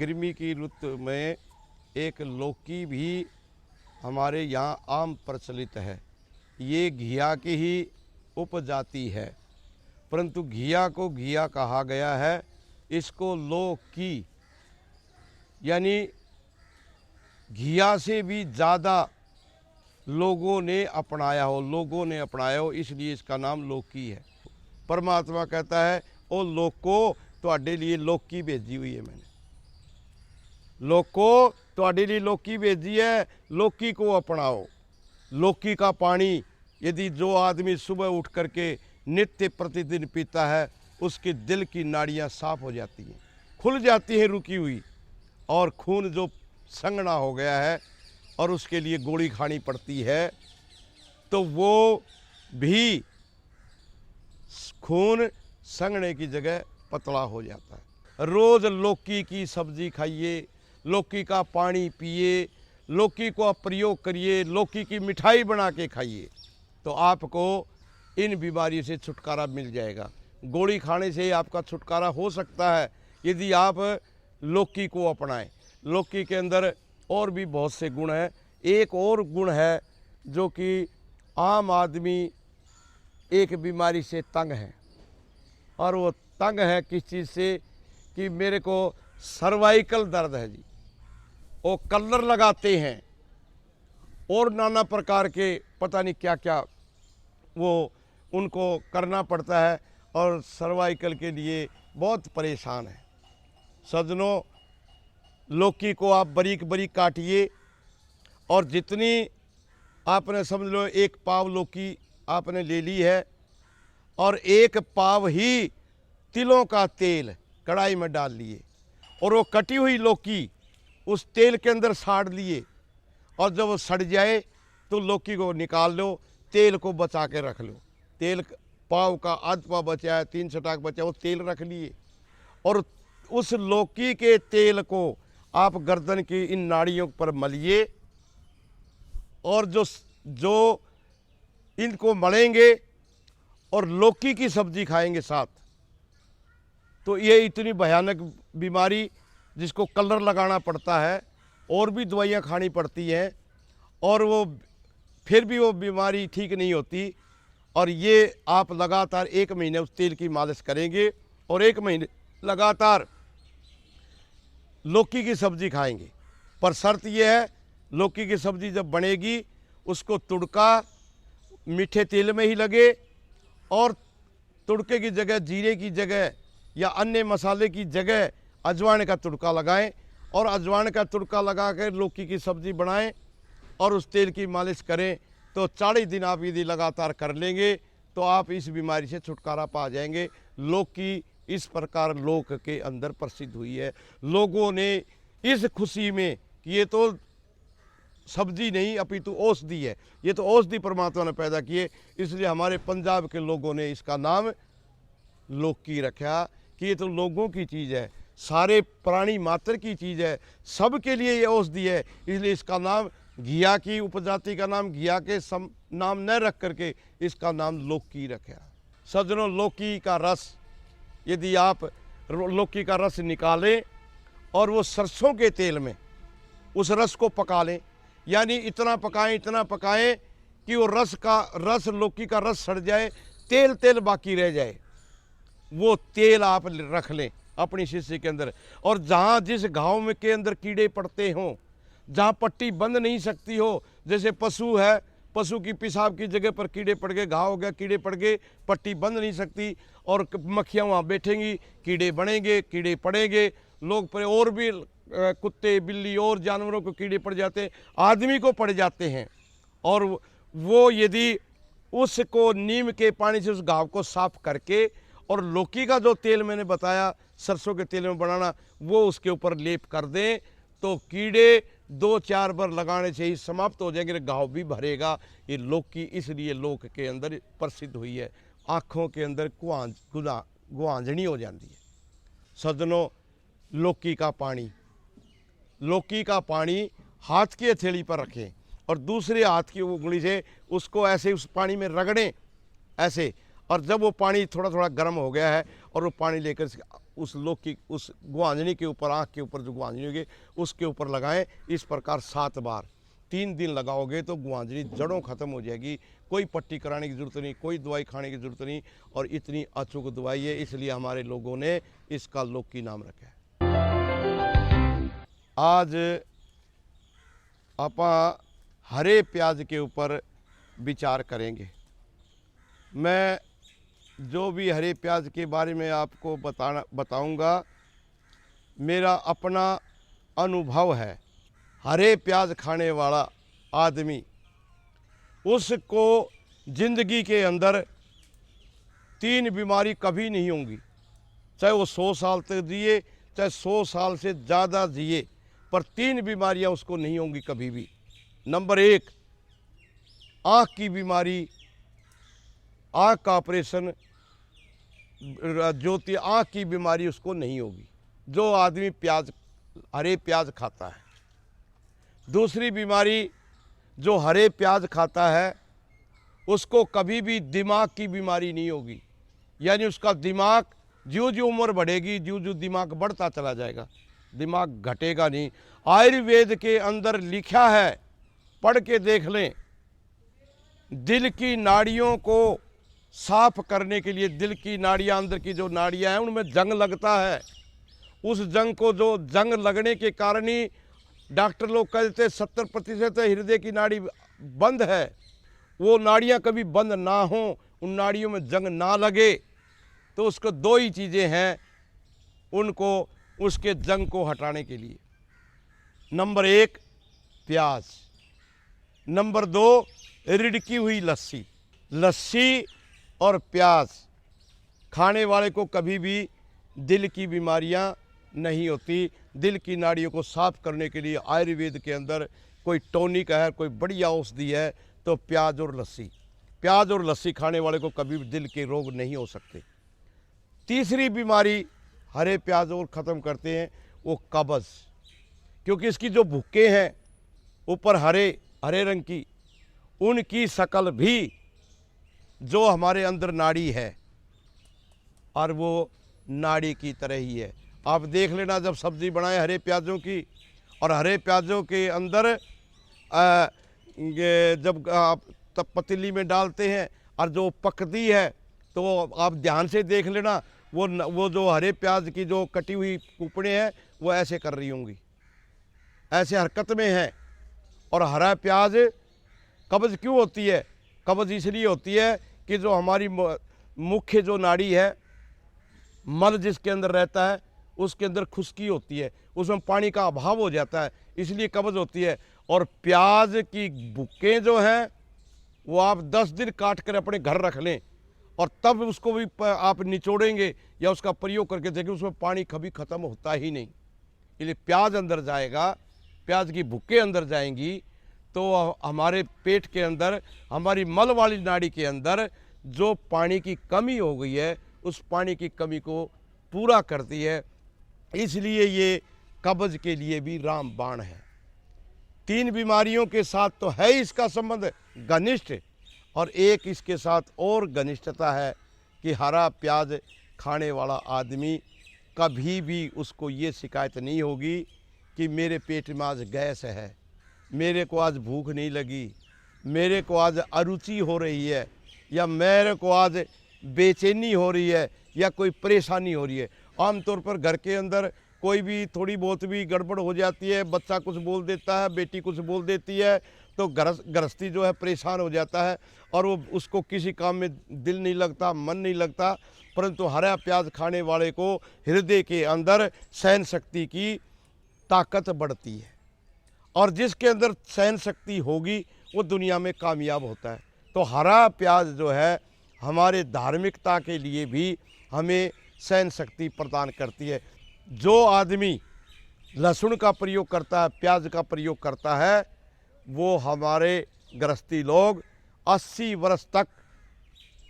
गर्मी की ऋतु में एक लौकी भी हमारे यहाँ आम प्रचलित है। ये घिया की ही उपजाति है, परंतु घिया को घिया कहा गया है। इसको लौकी यानी घिया से भी ज़्यादा लोगों ने अपनाया हो, इसलिए इसका नाम लौकी है। परमात्मा कहता है ओ लोको, तुहाडे लिए लौकी भेजी हुई है मैंने। लोको, तुहाडे लिए लौकी भेजी है, लौकी को अपनाओ। लौकी का पानी यदि जो आदमी सुबह उठ करके नित्य प्रतिदिन पीता है, उसके दिल की नाड़ियाँ साफ हो जाती हैं, खुल जाती हैं रुकी हुई, और खून जो संगना हो गया है और उसके लिए गोली खानी पड़ती है, तो वो भी खून संगने की जगह पतला हो जाता है। रोज़ लौकी की सब्ज़ी खाइए, लौकी का पानी पिए, लौकी को आप प्रयोग करिए, लौकी की मिठाई बना के खाइए, तो आपको इन बीमारियों से छुटकारा मिल जाएगा। गोली खाने से आपका छुटकारा हो सकता है यदि आप लौकी को अपनाएं। लौकी के अंदर और भी बहुत से गुण हैं। एक और गुण है जो कि आम आदमी एक बीमारी से तंग है, और वो तंग है किस चीज़ से कि मेरे को सर्वाइकल दर्द है जी। वो कलर लगाते हैं और नाना प्रकार के पता नहीं क्या क्या वो उनको करना पड़ता है, और सर्वाइकल के लिए बहुत परेशान है। सज्जनों, लौकी को आप बारीक बारीक काटिए, और जितनी आपने समझ लो एक पाव लौकी आपने ले ली है, और एक पाव ही तिलों का तेल कढ़ाई में डाल लिए, और वो कटी हुई लौकी उस तेल के अंदर साड़ लिए, और जब वो सड़ जाए तो लौकी को निकाल लो, तेल को बचा के रख लो। तेल पाव का आध पाव बचा है, 3 छटाक बचा, वो तेल रख लिए, और उस लौकी के तेल को आप गर्दन की इन नाड़ियों पर मलिए, और जो इनको मलेंगे और लौकी की सब्जी खाएंगे साथ, तो ये इतनी भयानक बीमारी जिसको कलर लगाना पड़ता है और भी दवाइयाँ खानी पड़ती हैं, और वो फिर भी वो बीमारी ठीक नहीं होती। और ये आप लगातार 1 महीने उस तेल की मालिश करेंगे और 1 महीने लगातार लौकी की सब्ज़ी खाएंगे। पर शर्त यह है, लौकी की सब्ज़ी जब बनेगी उसको तुड़का मीठे तेल में ही लगे, और तुड़के की जगह जीरे की जगह या अन्य मसाले की जगह अजवाइन का तुड़का लगाएं, और अजवाइन का तुड़का लगा कर लौकी की सब्ज़ी बनाएं और उस तेल की मालिश करें। तो 40 दिन आप यदि लगातार कर लेंगे तो आप इस बीमारी से छुटकारा पा जाएंगे। लौकी इस प्रकार लोक के अंदर प्रसिद्ध हुई है। लोगों ने इस खुशी में कि ये तो सब्जी नहीं अपितु औषधि है, ये तो औषधि परमात्मा ने पैदा की है, इसलिए हमारे पंजाब के लोगों ने इसका नाम लौकी रखा कि ये तो लोगों की चीज़ है, सारे प्राणी मात्र की चीज़ है, सबके लिए ये औषधि है। इसलिए इसका नाम घिया की उपजाति का नाम घिया के नाम न रख करके इसका नाम लौकी रखा। सज्जनों, लौकी का रस यदि आप लौकी का रस निकालें और वो सरसों के तेल में उस रस को पका लें, यानी इतना पकाएं कि वो लौकी का रस सड़ जाए, तेल तेल बाकी रह जाए, वो तेल आप रख लें अपनी शीशी के अंदर। और जहाँ जिस घाव में के अंदर कीड़े पड़ते हों, जहाँ पट्टी बंद नहीं सकती हो, जैसे पशु है, पशु की पेशाब की जगह पर कीड़े पड़ गए, घाव हो गया, कीड़े पड़ गए, पट्टी बंद नहीं सकती, और मक्खियाँ वहाँ बैठेंगी, कीड़े बनेंगे, कीड़े पड़ेंगे, लोग पर और भी कुत्ते बिल्ली और जानवरों को कीड़े पड़ जाते हैं, आदमी को पड़ जाते हैं। और वो यदि उसको नीम के पानी से उस घाव को साफ करके और लौकी का जो तेल मैंने बताया सरसों के तेल में बनाना, वो उसके ऊपर लेप कर दें, तो कीड़े 2-4 बार लगाने से ही समाप्त हो जाएंगे, घाव भी भरेगा। ये लौकी इसलिए लोक के अंदर प्रसिद्ध हुई है। आँखों के अंदर गुआंजनी हो जाती है। सज्जनों, लौकी का पानी हाथ की हथेली पर रखें और दूसरे हाथ की उंगली से उसको ऐसे उस पानी में रगड़ें ऐसे, और जब वो पानी थोड़ा थोड़ा गर्म हो गया है और वो पानी लेकर उस लौकी, उस गुआंजनी के ऊपर, आँख के ऊपर जो गुआंजनी होगी उसके ऊपर लगाएं। इस प्रकार 7 बार 3 दिन लगाओगे तो गुआंजनी जड़ों ख़त्म हो जाएगी। कोई पट्टी कराने की ज़रूरत नहीं, कोई दवाई खाने की ज़रूरत नहीं, और इतनी अचूक दवाई है, इसलिए हमारे लोगों ने इसका लौकी नाम रखा है। आज आप हरे प्याज के ऊपर विचार करेंगे। मैं जो भी हरे प्याज के बारे में आपको बताऊंगा, मेरा अपना अनुभव है। हरे प्याज खाने वाला आदमी, उसको ज़िंदगी के अंदर 3 बीमारी कभी नहीं होंगी। चाहे वो 100 साल तक जिए, चाहे 100 साल से ज़्यादा जिए, पर 3 बीमारियां उसको नहीं होंगी कभी भी। नंबर 1, आँख की बीमारी, आँख का ऑपरेशन, ज्योति आँख की बीमारी उसको नहीं होगी, जो आदमी हरे प्याज खाता है। दूसरी बीमारी, जो हरे प्याज खाता है उसको कभी भी दिमाग की बीमारी नहीं होगी, यानी उसका दिमाग ज्यों ज्यों उम्र बढ़ेगी ज्यों ज्यों दिमाग बढ़ता चला जाएगा, दिमाग घटेगा नहीं। आयुर्वेद के अंदर लिखा है, पढ़ के देख लें, दिल की नाड़ियों को साफ करने के लिए, दिल की नाड़ियाँ, अंदर की जो नाड़ियाँ हैं उनमें जंग लगता है। उस जंग को, जो जंग लगने के कारण ही डॉक्टर लोग कहते 70% हृदय की नाड़ी बंद है। वो नाड़ियाँ कभी बंद ना हो, उन नाड़ियों में जंग ना लगे, तो उसको 2 ही चीज़ें हैं उनको, उसके जंग को हटाने के लिए। नंबर 1 प्याज, नंबर 2 रिड़की हुई लस्सी। लस्सी और प्याज खाने वाले को कभी भी दिल की बीमारियां नहीं होती। दिल की नाड़ियों को साफ करने के लिए आयुर्वेद के अंदर कोई टॉनिक है, कोई बढ़िया औषधि है, तो प्याज और लस्सी। प्याज और लस्सी खाने वाले को कभी भी दिल के रोग नहीं हो सकते। तीसरी बीमारी हरे प्याज और ख़त्म करते हैं, वो कब्ज़, क्योंकि इसकी जो भुक्के हैं ऊपर हरे रंग की, उनकी शक्ल भी जो हमारे अंदर नाड़ी है, और वो नाड़ी की तरह ही है। आप देख लेना, जब सब्ज़ी बनाए हरे प्याज़ों की, और हरे प्याज़ों के अंदर जब आप तब पतीली में डालते हैं और जो पकती है, तो आप ध्यान से देख लेना, वो जो हरे प्याज की जो कटी हुई कुपड़े हैं वो ऐसे कर रही होंगी, ऐसे हरकत में है। और हरा प्याज, कब्ज़ क्यों होती है? कब्ज़ इसलिए होती है कि जो हमारी मुख्य जो नाड़ी है, मल जिसके अंदर रहता है, उसके अंदर खुश्की होती है, उसमें पानी का अभाव हो जाता है, इसलिए कब्ज़ होती है। और प्याज की बुक्कें जो हैं वो आप 10 दिन काट कर अपने घर रख लें, और तब उसको भी आप निचोड़ेंगे या उसका प्रयोग करके देखें, उसमें पानी कभी ख़त्म होता ही नहीं। इसलिए प्याज अंदर जाएगा, प्याज की बुक्कें अंदर जाएंगी, तो हमारे पेट के अंदर, हमारी मल वाली नाड़ी के अंदर जो पानी की कमी हो गई है, उस पानी की कमी को पूरा करती है। इसलिए ये कब्ज़ के लिए भी रामबाण है। 3 बीमारियों के साथ तो है इसका संबंध घनिष्ठ, और एक इसके साथ और घनिष्ठता है कि हरा प्याज खाने वाला आदमी कभी भी उसको ये शिकायत नहीं होगी कि मेरे पेट में आज गैस है, मेरे को आज भूख नहीं लगी, मेरे को आज अरुचि हो रही है, या मेरे को आज बेचैनी हो रही है, या कोई परेशानी हो रही है। आमतौर पर घर के अंदर कोई भी थोड़ी बहुत भी गड़बड़ हो जाती है, बच्चा कुछ बोल देता है, बेटी कुछ बोल देती है, तो गृहस्थी जो है परेशान हो जाता है, और वो उसको किसी काम में दिल नहीं लगता, मन नहीं लगता। परंतु हरा प्याज खाने वाले को हृदय के अंदर सहन शक्ति की ताकत बढ़ती है, और जिसके अंदर सहन शक्ति होगी वो दुनिया में कामयाब होता है। तो हरा प्याज जो है हमारे धार्मिकता के लिए भी हमें सहन शक्ति प्रदान करती है। जो आदमी लहसुन का प्रयोग करता है, प्याज का प्रयोग करता है, वो हमारे गृहस्थी लोग 80 वर्ष तक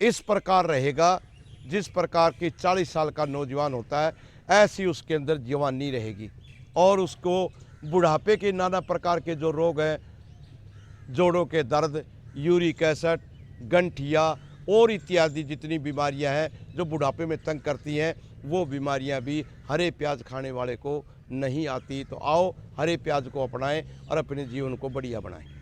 इस प्रकार रहेगा जिस प्रकार की 40 साल का नौजवान होता है, ऐसी उसके अंदर जवानी रहेगी, और उसको बुढ़ापे के नाना प्रकार के जो रोग हैं, जोड़ों के दर्द, यूरिक एसिड, गंठिया और इत्यादि जितनी बीमारियां हैं जो बुढ़ापे में तंग करती हैं, वो बीमारियां भी हरे प्याज खाने वाले को नहीं आती। तो आओ हरे प्याज को अपनाएं और अपने जीवन को बढ़िया बनाएं।